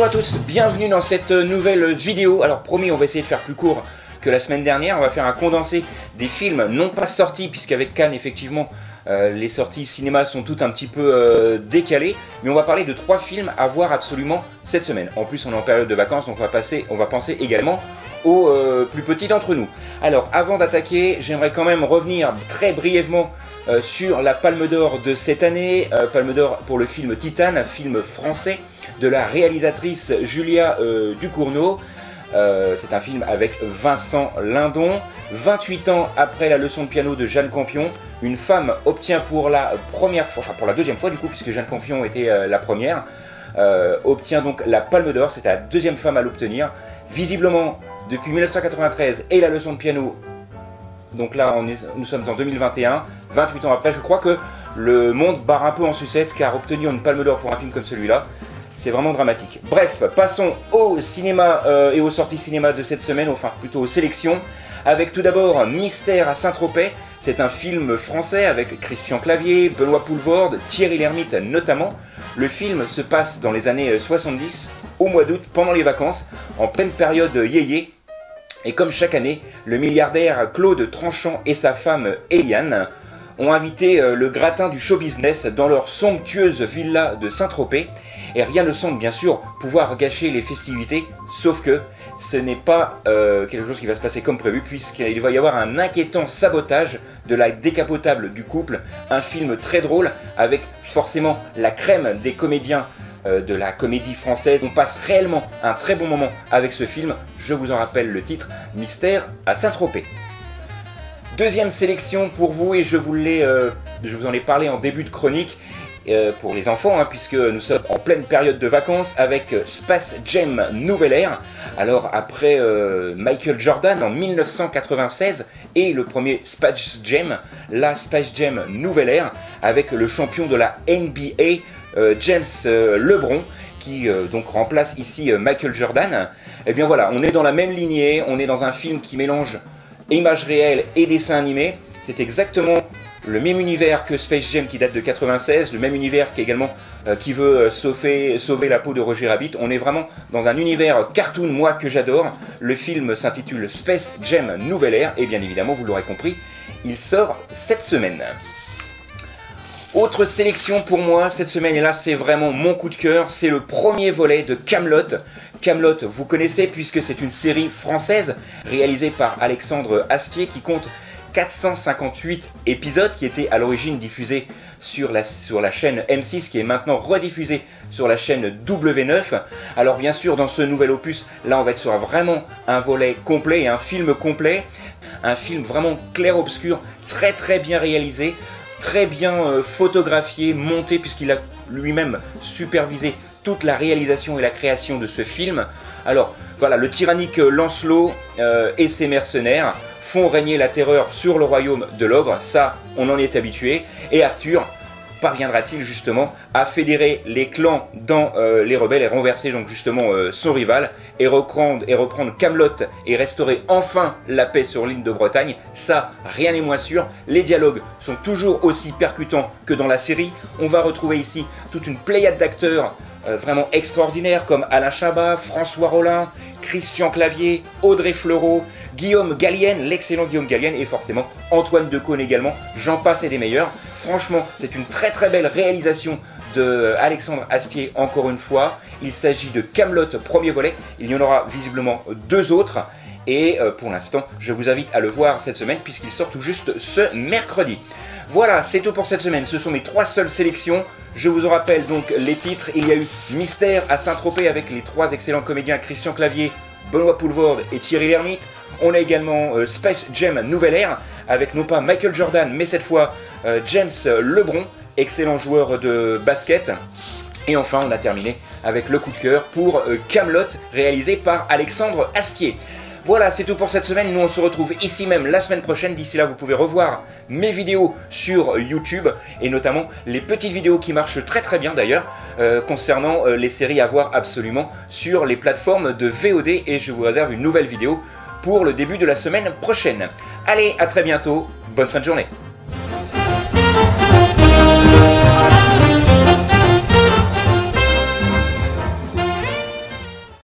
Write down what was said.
Bonjour à tous, bienvenue dans cette nouvelle vidéo. Alors promis, on va essayer de faire plus court que la semaine dernière. On va faire un condensé des films non pas sortis, puisqu'avec Cannes effectivement les sorties cinéma sont toutes un petit peu décalées. Mais on va parler de 3 films à voir absolument cette semaine. En plus on est en période de vacances, donc on va penser également aux plus petits d'entre nous. Alors avant d'attaquer, j'aimerais quand même revenir très brièvement sur la Palme d'Or de cette année. Palme d'Or pour le film Titane, un film français de la réalisatrice Julia Ducournau. C'est un film avec Vincent Lindon. 28 ans après la leçon de piano de Jeanne Campion, une femme obtient pour la première fois, enfin pour la deuxième fois du coup, puisque Jeanne Campion était la première, obtient donc la Palme d'Or. C'est la deuxième femme à l'obtenir. Visiblement, depuis 1993 et la leçon de piano, donc là nous sommes en 2021, 28 ans après, je crois que le monde barre un peu en sucette, car obtenir une Palme d'Or pour un film comme celui-là, c'est vraiment dramatique. Bref, passons au cinéma et aux sorties cinéma de cette semaine, enfin plutôt aux sélections, avec tout d'abord Mystère à Saint-Tropez. C'est un film français avec Christian Clavier, Benoît Poelvoorde, Thierry Lhermitte notamment. Le film se passe dans les années 70, au mois d'août, pendant les vacances, en pleine période yéyé. Et comme chaque année, le milliardaire Claude Tranchant et sa femme Eliane ont invité le gratin du show business dans leur somptueuse villa de Saint-Tropez. Et rien ne semble bien sûr pouvoir gâcher les festivités, sauf que ce n'est pas quelque chose qui va se passer comme prévu, puisqu'il va y avoir un inquiétant sabotage de la décapotable du couple. Un film très drôle avec forcément la crème des comédiens de la comédie française. On passe réellement un très bon moment avec ce film. Je vous en rappelle le titre, Mystère à Saint-Tropez. Deuxième sélection pour vous, et je vous en ai parlé en début de chronique, pour les enfants, hein, puisque nous sommes en pleine période de vacances avec Space Jam Nouvelle Ère. Alors après Michael Jordan en 1996 et le premier Space Jam, la Space Jam Nouvelle Ère avec le champion de la NBA James LeBron, qui donc remplace ici Michael Jordan. Et bien voilà, on est dans la même lignée, on est dans un film qui mélange images réelles et dessins animés. C'est exactement le même univers que Space Jam qui date de 96, le même univers qui également qui veut sauver la peau de Roger Rabbit. On est vraiment dans un univers cartoon, moi que j'adore. Le film s'intitule Space Jam Nouvelle Ère et bien évidemment, vous l'aurez compris, il sort cette semaine. Autre sélection pour moi cette semaine, et là c'est vraiment mon coup de cœur, c'est le premier volet de Kaamelott. Kaamelott, vous connaissez puisque c'est une série française réalisée par Alexandre Astier qui compte 458 épisodes, qui étaient à l'origine diffusés sur la chaîne M6, qui est maintenant rediffusée sur la chaîne W9. Alors bien sûr, dans ce nouvel opus, là on va être sur vraiment un volet complet et un film complet. Un film vraiment clair-obscur, très très bien réalisé, très bien photographié, monté, puisqu'il a lui-même supervisé toute la réalisation et la création de ce film. Alors voilà, le tyrannique Lancelot et ses mercenaires font régner la terreur sur le royaume de l'ogre, ça on en est habitué, et Arthur parviendra-t-il justement à fédérer les clans dans les rebelles et renverser donc justement son rival et reprendre Kaamelott et restaurer enfin la paix sur l'île de Bretagne? Ça, rien n'est moins sûr. Les dialogues sont toujours aussi percutants que dans la série. On va retrouver ici toute une pléiade d'acteurs vraiment extraordinaires comme Alain Chabat, François Rollin, Christian Clavier, Audrey Fleurot, Guillaume Gallienne, l'excellent Guillaume Gallienne, et forcément Antoine Decaune également, j'en passe et des meilleurs. Franchement, c'est une très très belle réalisation de Alexandre Astier encore une fois. Il s'agit de Kaamelott premier volet, il y en aura visiblement 2 autres. Et pour l'instant, je vous invite à le voir cette semaine puisqu'il sort tout juste ce mercredi. Voilà, c'est tout pour cette semaine, ce sont mes 3 seules sélections. Je vous en rappelle donc les titres. Il y a eu Mystère à Saint-Tropez avec les 3 excellents comédiens Christian Clavier, Benoît Poelvoorde et Thierry Lhermitte. On a également Space Jam Nouvelle Ère avec non pas Michael Jordan mais cette fois James LeBron, excellent joueur de basket. Et enfin on a terminé avec le coup de cœur pour Kaamelott réalisé par Alexandre Astier. Voilà, c'est tout pour cette semaine. Nous, on se retrouve ici même la semaine prochaine. D'ici là, vous pouvez revoir mes vidéos sur YouTube et notamment les petites vidéos qui marchent très très bien d'ailleurs concernant les séries à voir absolument sur les plateformes de VOD. Et je vous réserve une nouvelle vidéo pour le début de la semaine prochaine. Allez, à très bientôt. Bonne fin de journée.